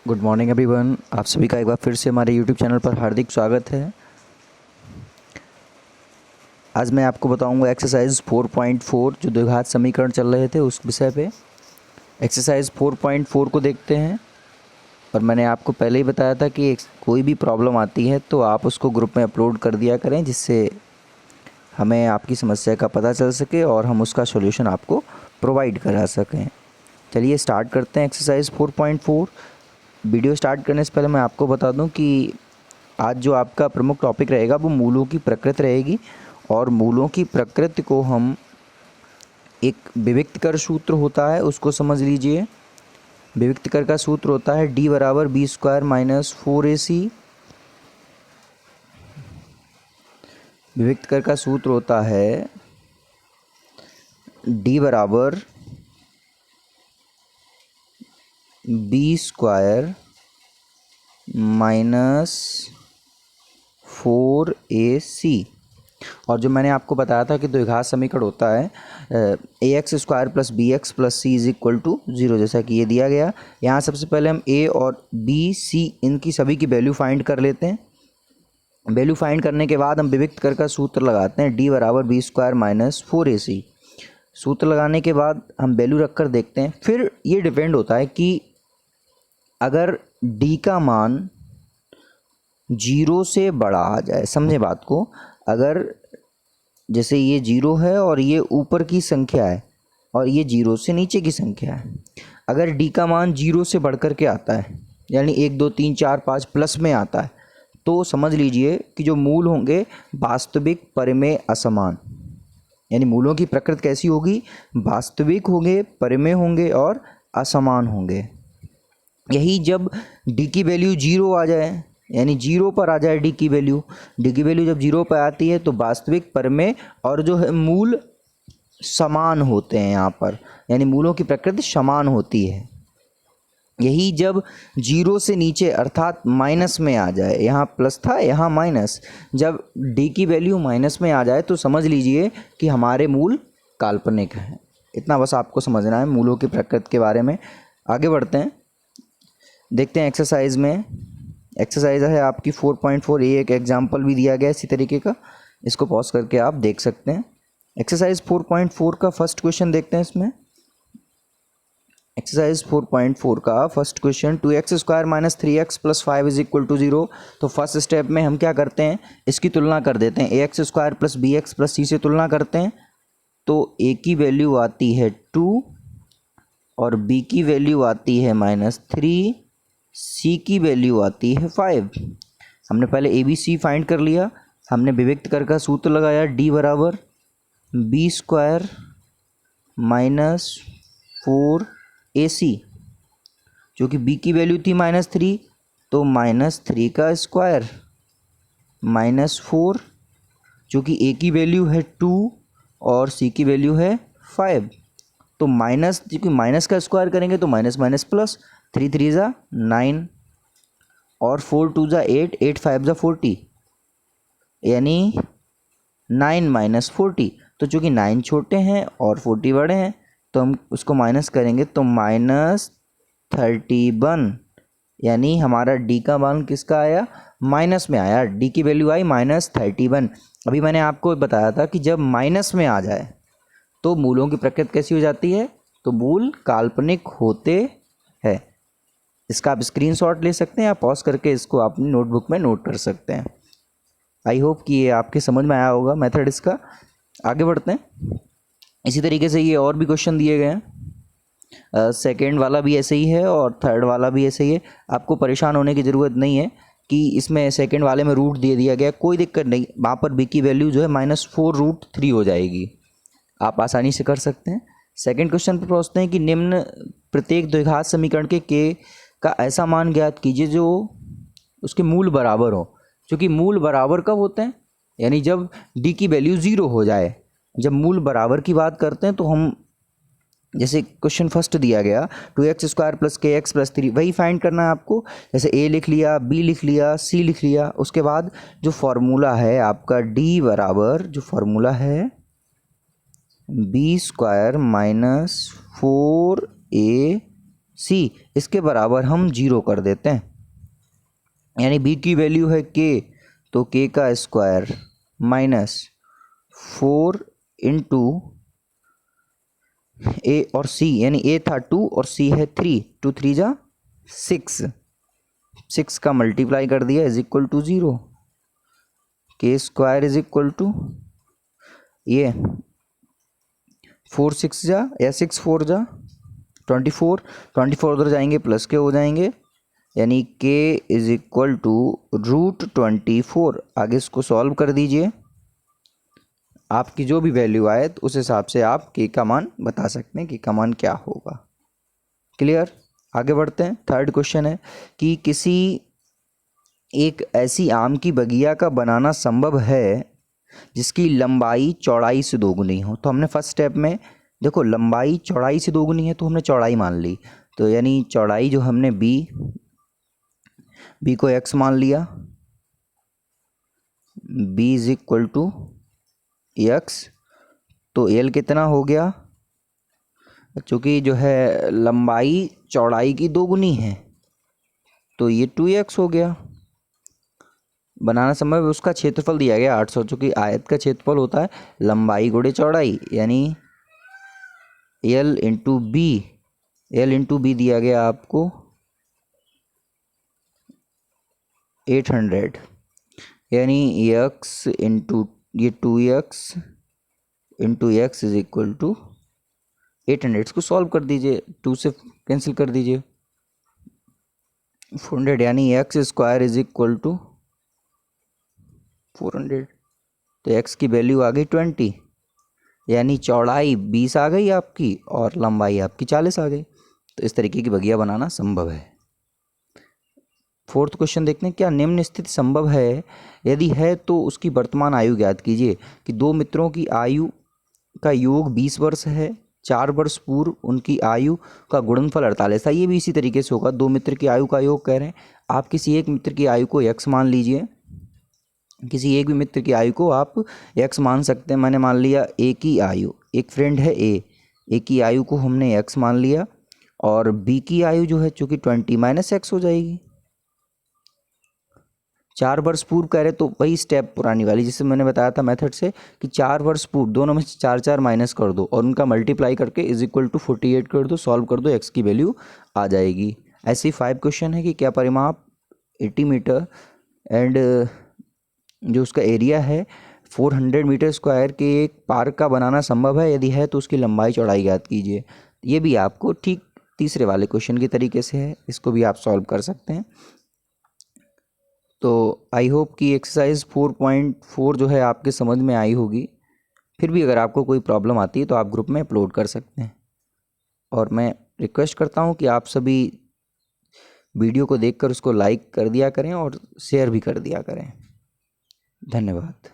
Good morning everyone. आप सभी का एक बार फिर से हमारे यूट्यूब चैनल पर हार्दिक स्वागत है। आज मैं आपको बताऊंगा एक्सरसाइज 4.4 जो द्विघात समीकरण चल रहे थे उस विषय पे। एक्सरसाइज 4.4 को देखते हैं। और मैंने आपको पहले ही बताया था कि कोई भी प्रॉब्लम आती है तो आप उसको ग्रुप में अपलोड कर दिया करें, जिससे हमें आपकी समस्या का पता चल सके और हम उसका सॉल्यूशन आपको प्रोवाइड करा सकें। चलिए स्टार्ट करते हैं एक्सरसाइज 4.4। वीडियो स्टार्ट करने से पहले मैं आपको बता दूं कि आज जो आपका प्रमुख टॉपिक रहेगा वो मूलों की प्रकृति रहेगी। और मूलों की प्रकृति को हम एक विविक्त कर सूत्र होता है उसको समझ लीजिए। विविक्त कर का सूत्र होता है d बराबर बी स्क्वायर माइनस 4ac। विविक्त कर का सूत्र होता है d बराबर बी स्क्वायर माइनस 4ac। और जो मैंने आपको बताया था कि द्विघात समीकरण होता है A x square plus B x plus C is equal to 0, जैसा कि ये दिया गया। यहाँ सबसे पहले हम ए और बी सी इनकी सभी की वैल्यू फाइंड कर लेते हैं। वैल्यू फाइंड करने के बाद हम विविक्त कर का सूत्र लगाते हैं डी बराबर बी स्क्वायर माइनस 4ac। सूत्र लगाने के बाद हम वैल्यू रख कर देखते हैं। फिर ये डिपेंड होता है कि अगर डी का मान 0 से बड़ा आ जाए, समझे बात को। अगर जैसे ये 0 है और ये ऊपर की संख्या है और ये 0 से नीचे की संख्या है, अगर d का मान 0 से बढ़ कर के आता है यानी 1 2 3 4 5 प्लस में आता है, तो समझ लीजिए कि जो मूल होंगे वास्तविक परिमेय असमान। यानी मूलों की प्रकृति कैसी होगी? वास्तविक होंगे, परिमेय होंगे और असमान होंगे। यही जब d की वैल्यू 0 आ जाए, यानी 0 पर आ जाए डी की वैल्यू जब 0 पर आती है तो वास्तविक, परिमेय और जो है मूल समान होते हैं यहाँ पर, यानी मूलों की प्रकृति समान होती है। यही जब 0 से नीचे अर्थात माइनस में आ जाए, यहाँ प्लस था यहाँ माइनस, जब डी की वैल्यू माइनस में आ जाए तो समझ लीजिए कि हमारे मूल काल्पनिक हैं। इतना बस आपको समझना है मूलों की प्रकृति के बारे में। आगे बढ़ते हैं, देखते हैं एक्सरसाइज में। एक्सरसाइज है आपकी 4.4। ये एक एग्जाम्पल भी दिया गया है इसी तरीके का, इसको पॉज करके आप देख सकते हैं। एक्सरसाइज 4.4 का फर्स्ट क्वेश्चन देखते हैं। इसमें एक्सरसाइज 4.4 का first question 2x square minus 3x plus 5 is equal to 0। तो फर्स्ट स्टेप में हम क्या करते हैं, इसकी तुलना कर देते हैं। ax square plus B x plus C से तुलना करते हैं तो a की वैल्यू आती है 2 और b की वैल्यू आती है -3, c की वैल्यू आती है 5। हमने पहले ए बी सी फाइंड कर लिया। हमने विविक्त कर का सूत्र लगाया d बराबर बी स्क्वायर माइनस 4ac, जो कि b की वैल्यू थी -3 तो -3 का स्क्वायर माइनस 4, जो कि a की वैल्यू है 2 और c की वैल्यू है 5। तो माइनस, क्योंकि माइनस का स्क्वायर करेंगे तो माइनस माइनस प्लस, 3 3 ज़ा 9 और 4 2 ज़ा 8, 8 5 ज़ा 40, यानी 9 माइनस 40। तो चूँकि 9 छोटे हैं और 40 बड़े हैं तो हम उसको माइनस करेंगे तो -31, यानी हमारा d का मान किसका आया? माइनस में आया। d की वैल्यू आई -31। अभी मैंने आपको बताया था कि जब माइनस में आ जाए तो मूलों की प्रकृति कैसी हो जाती है? तो मूल काल्पनिक होते हैं। इसका आप स्क्रीनशॉट ले सकते हैं या पॉज करके इसको अपनी नोटबुक में नोट कर सकते हैं। आई होप कि ये आपके समझ में आया होगा मेथड इसका। आगे बढ़ते हैं। इसी तरीके से ये और भी क्वेश्चन दिए गए हैं। सेकेंड वाला भी ऐसे ही है और थर्ड वाला भी ऐसे ही है। आपको परेशान होने की ज़रूरत नहीं है कि इसमें सेकेंड वाले में रूट दे दिया गया, कोई दिक्कत नहीं। वहाँ पर b की वैल्यू जो है -4√3 हो जाएगी, आप आसानी से कर सकते हैं। सेकंड क्वेश्चन पर पहुँचते हैं कि निम्न प्रत्येक द्विघात समीकरण के का ऐसा मान ज्ञात कीजिए जो उसके मूल बराबर हो। क्योंकि मूल बराबर कब होते हैं? यानी जब d की वैल्यू 0 हो जाए। जब मूल बराबर की बात करते हैं तो हम, जैसे क्वेश्चन फर्स्ट दिया गया 2x स्क्वायर प्लस के एक्स प्लस 3, वही फाइंड करना है आपको। जैसे a लिख लिया, b लिख लिया, c लिख लिया। उसके बाद जो फॉर्मूला है आपका d बराबर, जो फॉर्मूला है बी स्क्वायर माइनस 4ac सी इसके बराबर हम 0 कर देते हैं, यानी बी की वैल्यू है के, तो के का स्क्वायर माइनस 4 इंटू ए और सी, यानी ए था 2 और सी है 3, 2 3 जा 6, 6 का मल्टीप्लाई कर दिया इज इक्वल टू 0, के स्क्वायर इज इक्वल टू ये 4 6 जा या 6 4 जा 24, 24 उधर जाएंगे प्लस के हो जाएंगे, यानी के इज इक्वल टू √24। आगे इसको सॉल्व कर दीजिए, आपकी जो भी वैल्यू आए तो उस हिसाब से आप के का मान बता सकते हैं, के का मान क्या होगा। क्लियर? आगे बढ़ते हैं। थर्ड क्वेश्चन है कि किसी एक ऐसी आम की बगिया का बनाना संभव है जिसकी लंबाई चौड़ाई से दोगुनी हो। तो हमने फर्स्ट स्टेप में देखो लंबाई चौड़ाई से दोगुनी है तो हमने चौड़ाई मान ली, तो यानी चौड़ाई जो हमने बी को x मान लिया, b is equal to x, तो l कितना हो गया, चूँकि जो है लंबाई चौड़ाई की दोगुनी है तो ये 2x हो गया। बनाना संभव है, उसका क्षेत्रफल दिया गया 800, चूँकि आयत का क्षेत्रफल होता है लंबाई गुणे चौड़ाई, यानी l इंटू बी दिया गया आपको 800, यानी x इंटू ये 2x into X is equal to 800। इसको सॉल्व कर दीजिए, 2 से कैंसिल कर दीजिए, 400, यानी X square is equal to 400। तो x की वैल्यू आ गई 20, यानी चौड़ाई 20 आ गई आपकी और लंबाई आपकी 40 आ गई। तो इस तरीके की बगिया बनाना संभव है। फोर्थ क्वेश्चन देखते हैं, क्या निम्न स्थिति संभव है? यदि है तो उसकी वर्तमान आयु ज्ञात कीजिए। कि दो मित्रों की आयु का योग 20 वर्ष है, 4 वर्ष पूर्व उनकी आयु का गुणनफल 48 था। ये भी इसी तरीके से होगा, दो मित्र की आयु का योग कह रहे हैं। आप किसी एक मित्र की आयु को x मान लीजिए, किसी एक भी मित्र की आयु को आप x मान सकते हैं। मैंने मान लिया a की आयु, एक फ्रेंड है a की आयु को हमने x मान लिया, और b की आयु जो है चूँकि 20 माइनस x हो जाएगी। 4 वर्ष पूर्व कह रहे तो वही स्टेप पुरानी वाली जिससे मैंने बताया था मेथड से, कि 4 वर्ष पूर्व दोनों में से 4 4 माइनस कर दो और उनका मल्टीप्लाई करके इज इक्वल टू 48 कर दो, सॉल्व कर दो, x की वैल्यू आ जाएगी। ऐसे ही 5 क्वेश्चन है कि क्या परिमाप 80 मीटर एंड जो उसका एरिया है 400 मीटर स्क्वायर के एक पार्क का बनाना संभव है? यदि है तो उसकी लंबाई चौड़ाई ज्ञात कीजिए। ये भी आपको ठीक तीसरे वाले क्वेश्चन के तरीके से है, इसको भी आप सॉल्व कर सकते हैं। तो आई होप कि एक्सरसाइज 4.4 जो है आपके समझ में आई होगी। फिर भी अगर आपको कोई प्रॉब्लम आती है तो आप ग्रुप में अपलोड कर सकते हैं, और मैं रिक्वेस्ट करता हूं कि आप सभी वीडियो को देखकर उसको लाइक कर दिया करें और शेयर भी कर दिया करें। धन्यवाद।